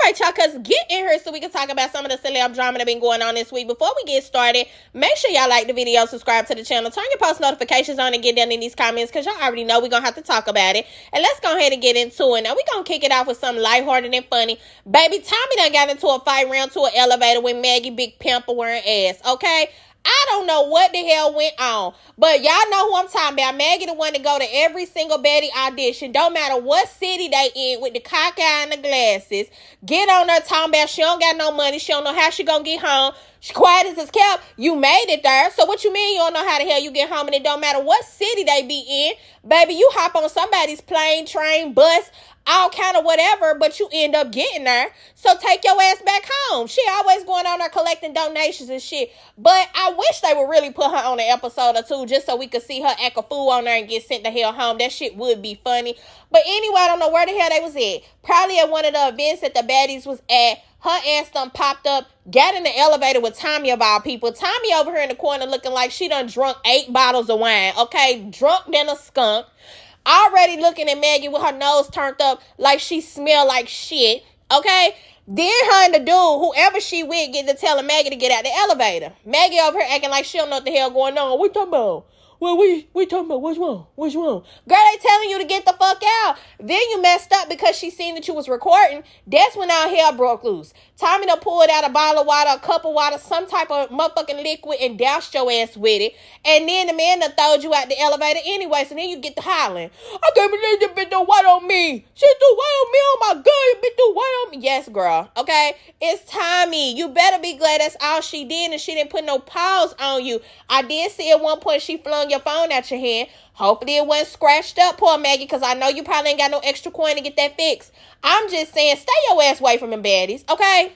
right, y'all, because get in here so we can talk about some of the celeb drama that been going on this week. Before we get started, make sure y'all like the video, subscribe to the channel, turn your post notifications on, and get down in these comments because y'all already know we're going to have to talk about it. And let's go ahead and get into it. Now, we're going to kick it off with something lighthearted and funny. Baby, Tommie done got into a fight round to an elevator with Maggie, big pimple wearing ass, okay? I don't know what the hell went on, but y'all know who I'm talking about. Maggie, the one to go to every single Betty audition, don't matter what city they in, with the cock eye and the glasses, get on there talking about she don't got no money, she don't know how she gonna get home, she quiet as kept. You made it there, so what you mean you don't know how the hell you get home? And it don't matter what city they be in, baby, you hop on somebody's plane, train, bus, all kind of whatever, but you end up getting there. So take your ass back home. She always going on there collecting donations and shit. But I wish they would really put her on an episode or two just so we could see her act a fool on there and get sent the hell home. That shit would be funny. But anyway, I don't know where the hell they was at. Probably at one of the events that the baddies was at. Her ass done popped up, got in the elevator with Tommie of all people. Tommie over here in the corner looking like she done drunk 8 bottles of wine. Okay, drunk than a skunk. Already looking at Maggie with her nose turned up like she smell like shit, okay? Then her and the dude, whoever she with, get to telling Maggie to get out the elevator. Maggie over here acting like she don't know what the hell going on. What you talking about? Well, we talking about what's wrong? What's wrong? Girl, they telling you to get the fuck out. Then you messed up because she seen that you was recording. That's when our hell broke loose. Tommie done pulled out a bottle of water, a cup of water, some type of motherfucking liquid and doused your ass with it. And then the man done throwed you out the elevator anyway. So then you get to hollering. I can't believe this bitch threw white on me. She threw white on me. Oh my God, you bitch threw white on me. Yes, girl. Okay? It's Tommie. You better be glad that's all she did and she didn't put no pause on you. I did see at one point she flung your phone out your hand. Hopefully it wasn't scratched up, poor Maggie, because I know you probably ain't got no extra coin to get that fixed. I'm just saying, stay your ass away from them baddies, okay?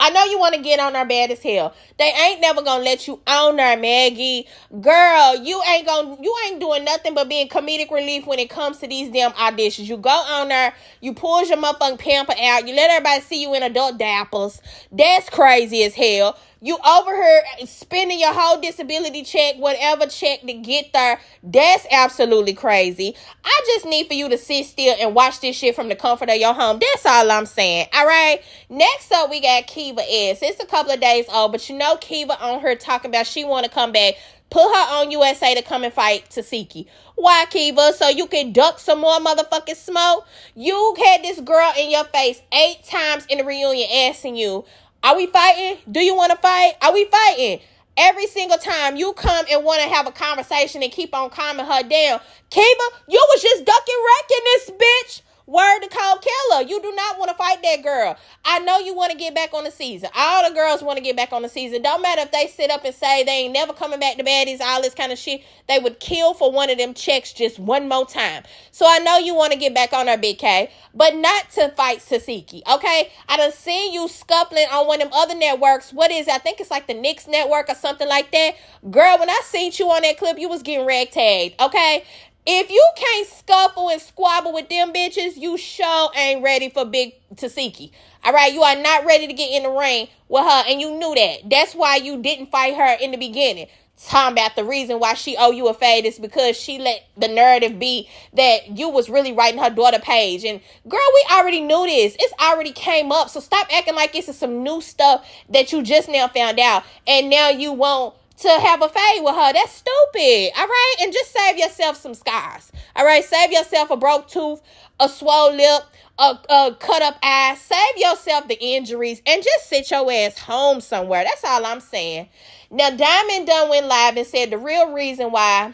I know you want to get on her bad as hell. They ain't never gonna let you on her, Maggie. Girl, you ain't doing nothing but being comedic relief when it comes to these damn auditions. You go on there, you pull your motherfucking pamper out, you let everybody see you in adult diapers. That's crazy as hell. You over here spending your whole disability check, whatever check to get there. That's absolutely crazy. I just need for you to sit still and watch this shit from the comfort of your home. That's all I'm saying. All right. Next up, we got Nicki'S. It's a couple of days old, but you know Kiva on her talking about she want to come back. Put her on USA to come and fight Satiki. Why, Kiva? So you can duck some more motherfucking smoke? You had this girl in your face 8 times in the reunion asking you, are we fighting? Do you want to fight? Are we fighting? Every single time you come and want to have a conversation and keep on calming her down. Kiva, you was just ducking wrecking this bitch. Word to Cold Killer. You do not want to fight that girl. I know you want to get back on the season. All the girls want to get back on the season. Don't matter if they sit up and say they ain't never coming back to baddies, all this kind of shit. They would kill for one of them checks just one more time. So I know you want to get back on her, Big K, but not to fight Satiki, okay? I done seen you scuffling on one of them other networks. What is it? I think it's like the Nicki'S network or something like that. Girl, when I seen you on that clip, you was getting ragtagged, okay? If you can't scuffle and squabble with them bitches, you sure ain't ready for big Tasiki. All right, you are not ready to get in the ring with her, and you knew that. That's why you didn't fight her in the beginning. Talking about the reason why she owe you a fade is because she let the narrative be that you was really writing her daughter page. And girl, we already knew this. It's already came up. So stop acting like this is some new stuff that you just now found out, and now you won't to have a fade with her. That's stupid. All right? And just save yourself some scars. All right? Save yourself a broke tooth, a swole lip, a cut up eye. Save yourself the injuries and just sit your ass home somewhere. That's all I'm saying. Now, Diamond done went live and said the real reason why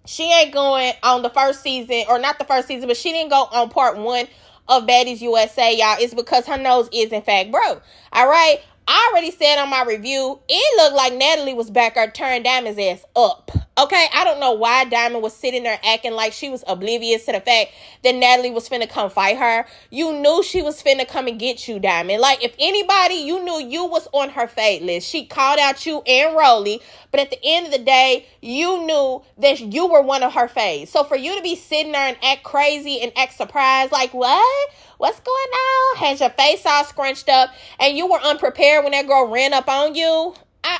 she ain't going on the first season, or not the first season, but she didn't go on part 1 of Baddies USA, y'all, is because her nose is in fact broke. All right? I already said on my review, it looked like Natalie was back there turning Diamond's ass up. Okay, I don't know why Diamond was sitting there acting like she was oblivious to the fact that Natalie was finna come fight her. You knew she was finna come and get you, Diamond. Like, if anybody, you knew you was on her fate list. She called out you and Rolly, but at the end of the day, you knew that you were one of her faves. So for you to be sitting there and act crazy and act surprised, like, what? What's going on? Has your face all scrunched up and you were unprepared when that girl ran up on you?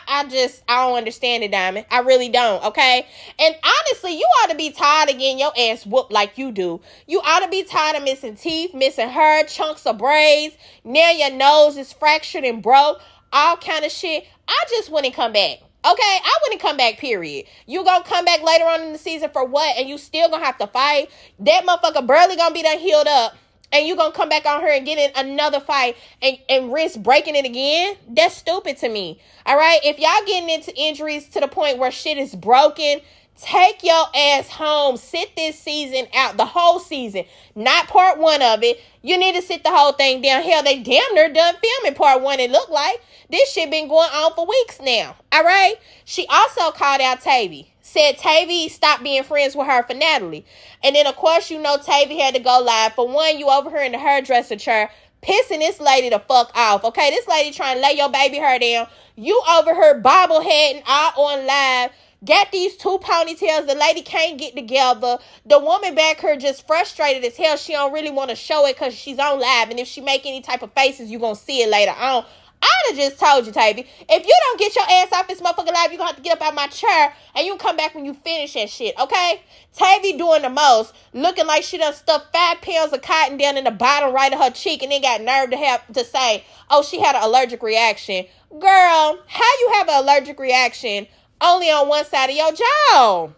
I don't understand it, Diamond. I really don't, okay? And honestly, you ought to be tired of getting your ass whooped like you do. You ought to be tired of missing teeth, missing hair, chunks of braids. Now your nose is fractured and broke. All kind of shit. I just wouldn't come back. Okay, I wouldn't come back, period. You gonna come back later on in the season for what? And you still gonna have to fight? That motherfucker barely gonna be done healed up. And you gonna come back on her and get in another fight and risk breaking it again? That's stupid to me. All right? If y'all getting into injuries to the point where shit is broken, take your ass home. Sit this season out, the whole season. Not part one of it. You need to sit the whole thing down. Hell, they damn near done filming part one, it looked like. This shit been going on for weeks now. All right? She also called out Tavy. Said Tavy stopped being friends with her for Natalie. And then, of course, you know Tavy had to go live. For one, you over here in the hairdresser chair pissing this lady the fuck off. Okay? This lady trying to lay your baby hair down. You over here bobbleheading all on live. Got these two ponytails. The lady can't get together. The woman back here just frustrated as hell. She don't really want to show it because she's on live. And if she make any type of faces, you going to see it later on. I'd have just told you, Tavy, if you don't get your ass off this motherfucking live, you're going to have to get up out my chair and you come back when you finish that shit, okay? Tavy doing the most, looking like she done stuffed 5 pounds of cotton down in the bottom right of her cheek and then got nerve to have to say, oh, she had an allergic reaction. Girl, how you have an allergic reaction only on one side of your jaw?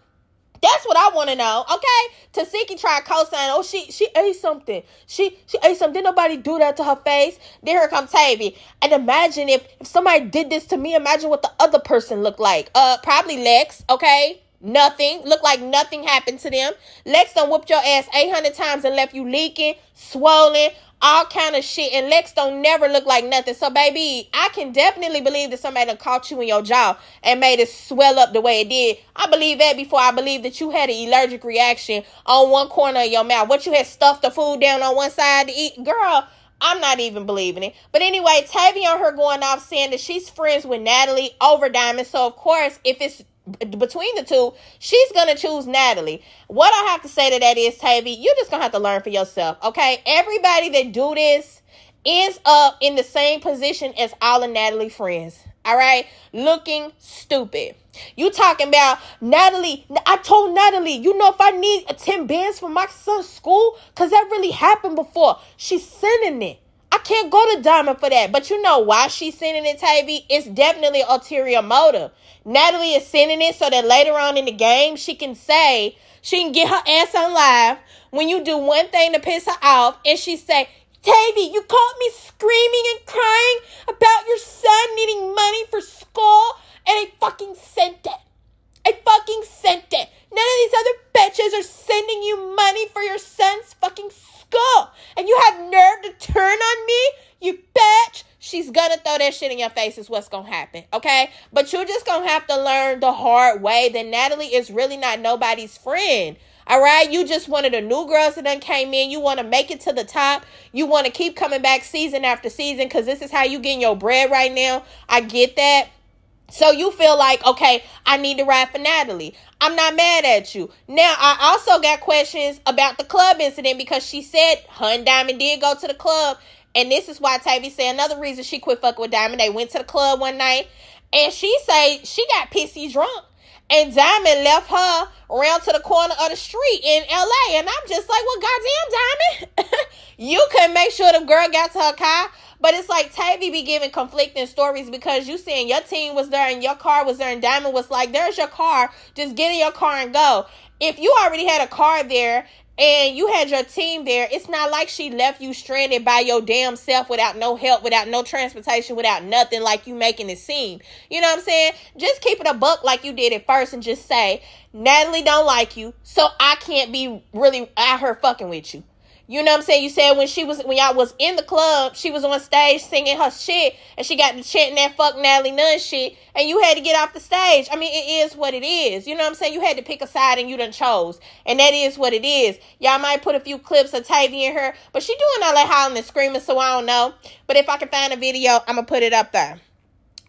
That's what I want to know, okay? Tasiki tried co-sign. Oh, she ate something. She ate something. Didn't nobody do that to her face? Then here comes Tavy. And imagine if somebody did this to me, imagine what the other person looked like. Probably Lex, okay? Nothing. Looked like nothing happened to them. Lex done whooped your ass 800 times and left you leaking, swollen, all kind of shit. And Lex don't never look like nothing. So, baby, I can definitely believe that somebody done caught you in your jaw and made it swell up the way it did. I believe that before I believe that you had an allergic reaction on one corner of your mouth. What, you had stuffed the food down on one side to eat? Girl, I'm not even believing it. But anyway, Tavi on her going off saying that she's friends with Natalie over Diamond. So, of course, if it's between the two, she's gonna choose Natalie. What I have to say to that is, Tavi, you're just gonna have to learn for yourself, okay? Everybody that do this ends up in the same position as all of Natalie's friends, all right? Looking stupid. You talking about Natalie? I told Natalie, you know, if I need 10 bands for my son's school, because that really happened before. She's sending it. I can't go to Diamond for that. But you know why she's sending it, Tavi? It's definitely ulterior motive. Natalie is sending it so that later on in the game, she can get her ass on live when you do one thing to piss her off. And she say, Tavy, you caught me screaming and crying about your son needing money for school. And I fucking sent it. I fucking sent it. None of these other bitches are sending you money for your son's fucking school. And you have nerve to turn on me, you bitch. She's gonna throw that shit in your face is what's gonna happen, okay? But you're just gonna have to learn the hard way that Natalie is really not nobody's friend, all right? You just one of the new girls that done came in. You want to make it to the top. You want to keep coming back season after season because this is how you getting your bread right now. I get that. So you feel like, okay, I need to ride for Natalie. I'm not mad at you. Now, I also got questions about the club incident because she said her and Diamond did go to the club. And this is why Tavi said another reason she quit fucking with Diamond. They went to the club one night. And she say she got pissy drunk. And Diamond left her around to the corner of the street in LA. And I'm just like, well, goddamn, Diamond. You couldn't make sure the girl got to her car. But it's like Tavi be giving conflicting stories because you saying your team was there and your car was there and Diamond was like, there's your car. Just get in your car and go. If you already had a car there and you had your team there, it's not like she left you stranded by your damn self without no help, without no transportation, without nothing like you making it seem. You know what I'm saying? Just keep it a buck like you did at first and just say, Natalie don't like you, so I can't be really out here fucking with you. You know what I'm saying? You said when y'all was in the club, she was on stage singing her shit and she got to chanting that fuck natalienunn shit and you had to get off the stage. I mean, it is what it is. You know what I'm saying? You had to pick a side and you done chose. And that is what it is. Y'all might put a few clips of Tavy in her, but she doing all that hollering and screaming, so I don't know. But if I can find a video, I'm going to put it up there.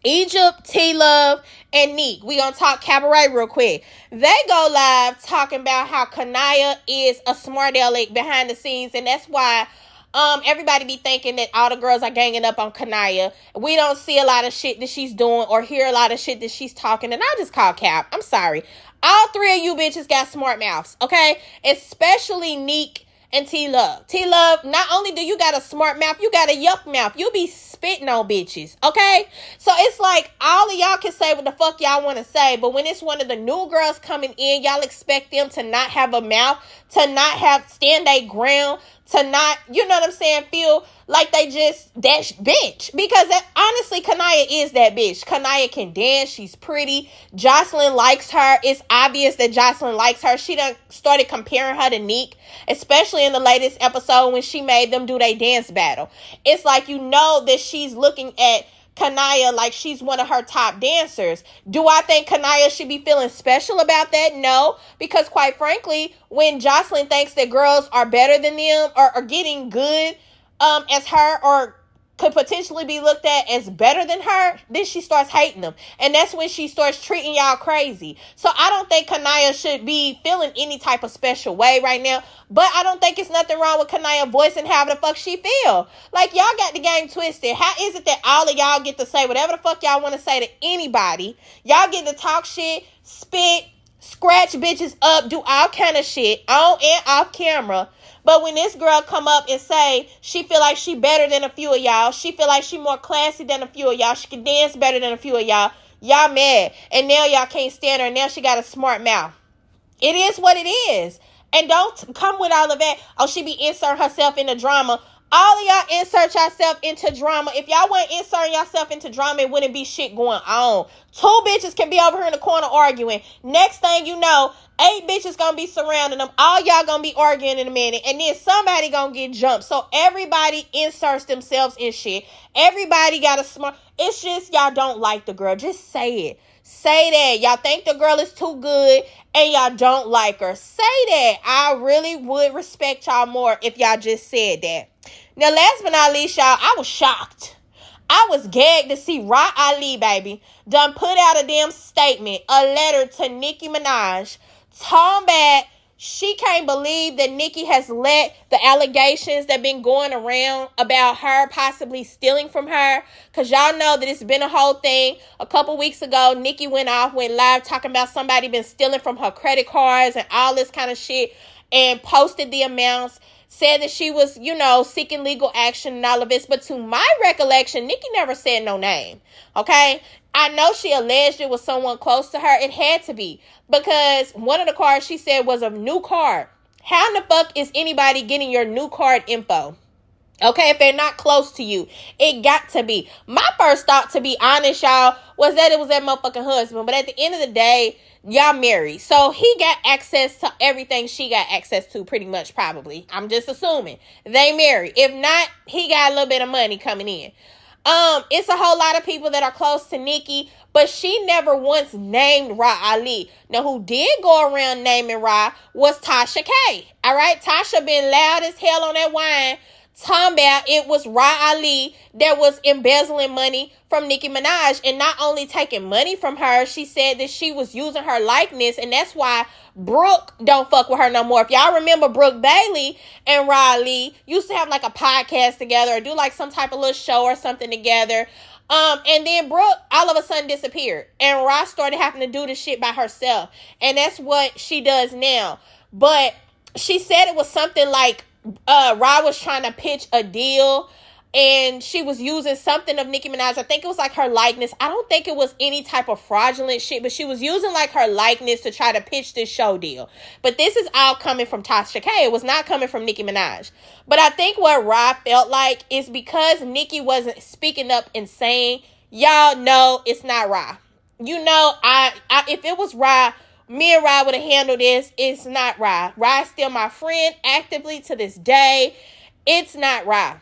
Egypt, teelove, and Neek. We gonna talk Cabaret real quick. They go live talking about how Kanaya is a smart aleck behind the scenes, and that's why Everybody be thinking that all the girls are ganging up on Kanaya. We don't see a lot of shit that she's doing or hear a lot of shit that she's talking. And I just call cap. I'm sorry. All three of you bitches got smart mouths, okay? Especially Neek and teelove. Teelove, not only do you got a smart mouth, you got a yuck mouth. You be spitting on bitches, okay? So it's like all of y'all can say what the fuck y'all want to say, but when it's one of the new girls coming in, y'all expect them to not have a mouth, to not have stand their ground, to not, you know what I'm saying, feel like they just that bitch. Because honestly, Kanaya is that bitch. Kanaya can dance. She's pretty. Jocelyn likes her. It's obvious that Jocelyn likes her. She done started comparing her to Neek, especially in the latest episode when she made them do their dance battle. It's like, you know that she's looking at Kanaya like she's one of her top dancers. Do I think Kanaya should be feeling special about that? No, because quite frankly, when Jocelyn thinks that girls are better than them or are getting good as her or could potentially be looked at as better than her, then she starts hating them. And that's when she starts treating y'all crazy. So I don't think Kanaya should be feeling any type of special way right now. But I don't think it's nothing wrong with Kanaya voicing how the fuck she feel. Like, y'all got the game twisted. How is it that all of y'all get to say whatever the fuck y'all want to say to anybody? Y'all get to talk shit, spit, scratch bitches up, do all kind of shit on and off camera. But when this girl come up and say she feel like she better than a few of y'all, she feel like she more classy than a few of y'all, she can dance better than a few of y'all, y'all mad. And now y'all can't stand her. Now she got a smart mouth. It is what it is. And don't come with all of that. Oh, she be inserting herself in the drama. All of y'all insert yourself into drama. If y'all weren't inserting yourself into drama, it wouldn't be shit going on. 2 bitches can be over here in the corner arguing. Next thing you know, 8 bitches gonna be surrounding them. All y'all gonna be arguing in a minute. And then somebody gonna get jumped. So everybody inserts themselves in shit. Everybody got a smart... It's just y'all don't like the girl. Just say it. Say that. Y'all think the girl is too good and y'all don't like her. Say that. I really would respect y'all more if y'all just said that. Now, last but not least, y'all, I was shocked. I was gagged to see Rahali, baby, done put out a damn statement, a letter to Nicki'Minaj, talking about she can't believe that Nicki has let the allegations that been going around about her possibly stealing from her. Because y'all know that it's been a whole thing. A couple weeks ago, Nicki went live talking about somebody been stealing from her credit cards and all this kind of shit and posted the amounts. Said that she was, seeking legal action and all of this. But to my recollection, Nicki never said no name. Okay? I know she alleged it was someone close to her. It had to be. Because one of the cards she said was a new card. How in the fuck is anybody getting your new card info? Okay, if they're not close to you, it got to be. My first thought, to be honest, y'all, was that it was that motherfucking husband. But at the end of the day, y'all married. So he got access to everything she got access to, pretty much, probably. I'm just assuming. They married. If not, he got a little bit of money coming in. It's a whole lot of people that are close to Nicki, but she never once named Rahali. Now, who did go around naming Rah was Tasha K. All right? Tasha been loud as hell on that wine, talking about it was Rahali that was embezzling money from Nicki'Minaj, and not only taking money from her, she said that she was using her likeness, and that's why Brooke don't fuck with her no more. If y'all remember, Brooke Bailey and Rahali used to have like a podcast together or do like some type of little show or something together. And then Brooke all of a sudden disappeared, and Rah started having to do this shit by herself, and that's what she does now. But she said it was something like Rah was trying to pitch a deal, and she was using something of Nicki Minaj. I think it was like her likeness. I don't think it was any type of fraudulent shit, but she was using like her likeness to try to pitch this show deal. But this is all coming from Tasha K. It was not coming from Nicki Minaj. But I think what Rah felt like is because Nicki wasn't speaking up and saying, y'all know it's not Rah. If it was Rah, me and Rah would have handled this. It's not Rah. Rah is still my friend actively to this day. It's not Rah.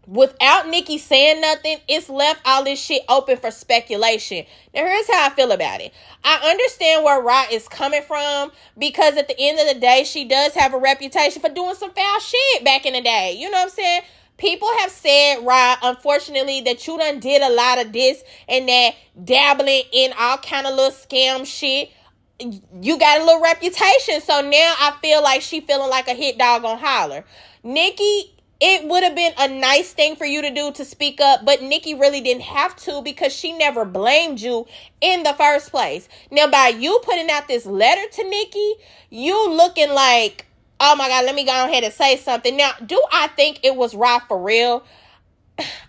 Without Nicki saying nothing, it's left all this shit open for speculation. Now, here's how I feel about it. I understand where Rah is coming from, because at the end of the day, she does have a reputation for doing some foul shit back in the day. You know what I'm saying? People have said, Rah, unfortunately, that you done did a lot of this and that, dabbling in all kind of little scam shit. You got a little reputation, so now I feel like she feeling like a hit dog on holler. Nicki it would have been a nice thing for you to do to speak up, but Nicki really didn't have to because she never blamed you in the first place. Now, by you putting out this letter to Nicki, you looking like, oh my God, let me go ahead and say something. Now, do I think it was right for real?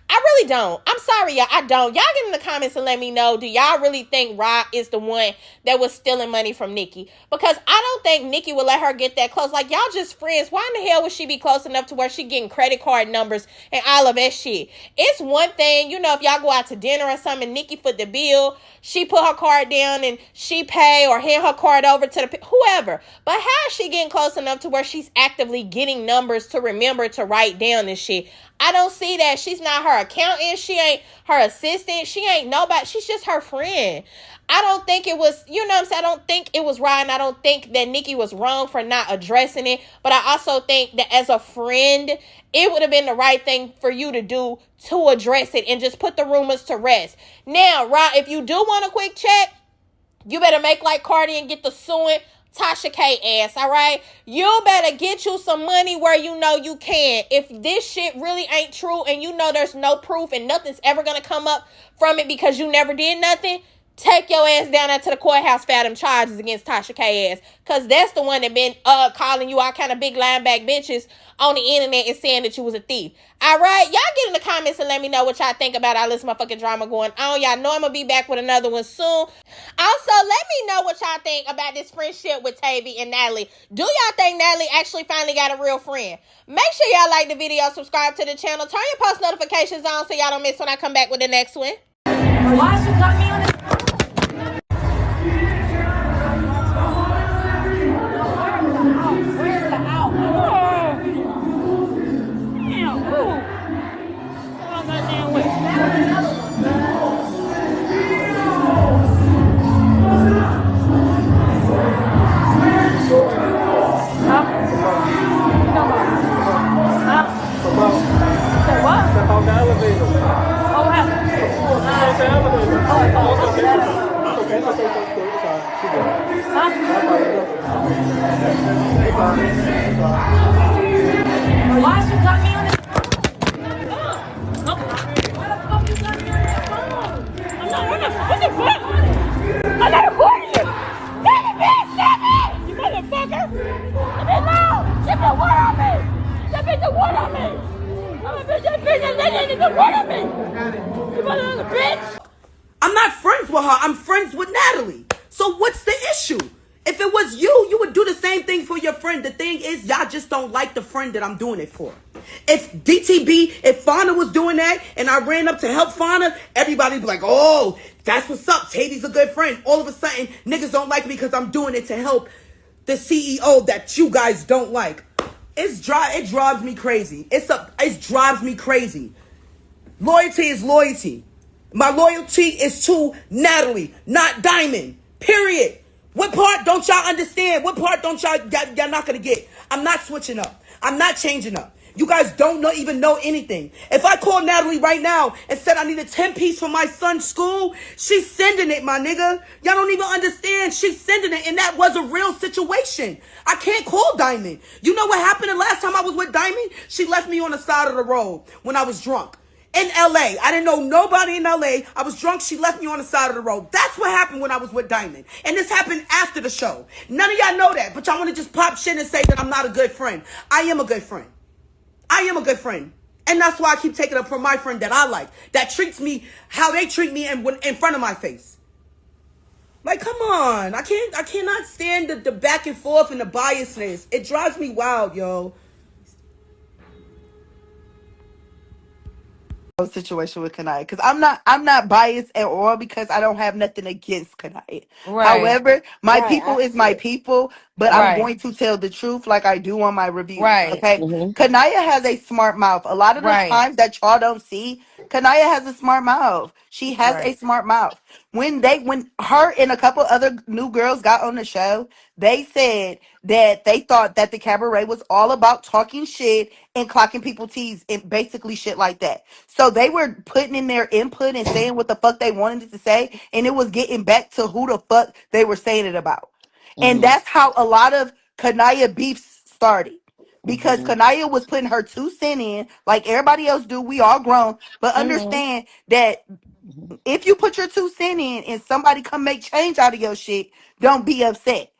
I really don't. I'm sorry, y'all. I don't. Y'all get in the comments and let me know. Do y'all really think Rod is the one that was stealing money from Nicki? Because I don't think Nicki would let her get that close. Like, y'all just friends. Why in the hell would she be close enough to where she getting credit card numbers and all of that shit? It's one thing, you know, if y'all go out to dinner or something, Nicki foot the bill, she put her card down and she pay or hand her card over to the whoever. But how is she getting close enough to where she's actively getting numbers to remember to write down this shit? I don't see that. She's not her accountant. She ain't her assistant. She ain't nobody. She's just her friend. I don't think it was, you know what I'm saying? I don't think it was right. And I don't think that Nicki was wrong for not addressing it. But I also think that as a friend, it would have been the right thing for you to do to address it and just put the rumors to rest. Now, Rod, if you do want a quick check, you better make like Cardi and get the suing Tasha K ass, all right? You better get you some money where you know you can. If this shit really ain't true and you know there's no proof and nothing's ever going to come up from it because you never did nothing, take your ass down there to the courthouse, file them charges against Tasha K ass. Because that's the one that been calling you all kind of big line back bitches on the internet and saying that you was a thief. All right? Y'all get in the comments and let me know what y'all think about all this motherfucking drama going on. Y'all know I'm going to be back with another one soon. Also, let me know what y'all think about this friendship with Tavi and Natalie. Do y'all think Natalie actually finally got a real friend? Make sure y'all like the video, subscribe to the channel, turn your post notifications on so y'all don't miss when I come back with the next one. Why she cut me on this? Where's the out? Damn, who? Hold on, goddamn way. Say what? Step out the elevator. Oh, what happened? Step out the elevator. Okay, it's okay. Why she got me on this? Why the fuck you got me on that phone? I'm not on the phone. What the fuck? I'm not recording you. Stop it, bitch! Stop it! You motherfucker! Leave me alone! She put water on me! That bitch put water on me! I'm a bitch, that bitch put water on me! You motherfucker, bitch! I'm not friends with her. I'm friends with Natalie. So what's the issue? If it was you, you would do the same thing for your friend. The thing is, y'all just don't like the friend that I'm doing it for. If DTB, if Fauna was doing that and I ran up to help Fauna, everybody would be like, oh, that's what's up. Tavi's a good friend. All of a sudden, niggas don't like me because I'm doing it to help the CEO that you guys don't like. It drives me crazy. It drives me crazy. Loyalty is loyalty. My loyalty is to Natalie, not Diamond. Period. What part don't y'all understand? What part don't y'all not gonna get? I'm not switching up. I'm not changing up. You guys don't even know anything. If I call Natalie right now and said I need a 10-piece for my son's school, she's sending it, my nigga. Y'all don't even understand. She's sending it, and that was a real situation. I can't call Diamond. You know what happened the last time I was with Diamond? She left me on the side of the road when I was drunk. In LA. I didn't know nobody in LA. I was drunk. She left me on the side of the road. That's what happened when I was with Diamond. And this happened after the show. None of y'all know that, but y'all want to just pop shit and say that I'm not a good friend. I am a good friend. I am a good friend. And that's why I keep taking up for my friend that I like, that treats me how they treat me in front of my face. Like, come on. I cannot stand the back and forth and the biasness. It drives me wild, yo. Situation with Kanaya, because I'm not biased at all, because I don't have nothing against Kanaya. Right. However, my Right, people is my people, but Right. I'm going to tell the truth like I do on my reviews. Right. Okay. Kanaya has a smart mouth. A lot of the Right. times that y'all don't see, Kanaya has a smart mouth. She has a smart mouth. When her and a couple other new girls got on the show, they said that they thought that the cabaret was all about talking shit and clocking people's teeth and basically shit like that. So they were putting in their input and saying what the fuck they wanted to say, and it was getting back to who the fuck they were saying it about. And that's how a lot of Kanaya beefs started. because Kanaya was putting her 2 cents in, like everybody else do. We all grown, but understand that if you put your 2 cents in and somebody come make change out of your shit, don't be upset.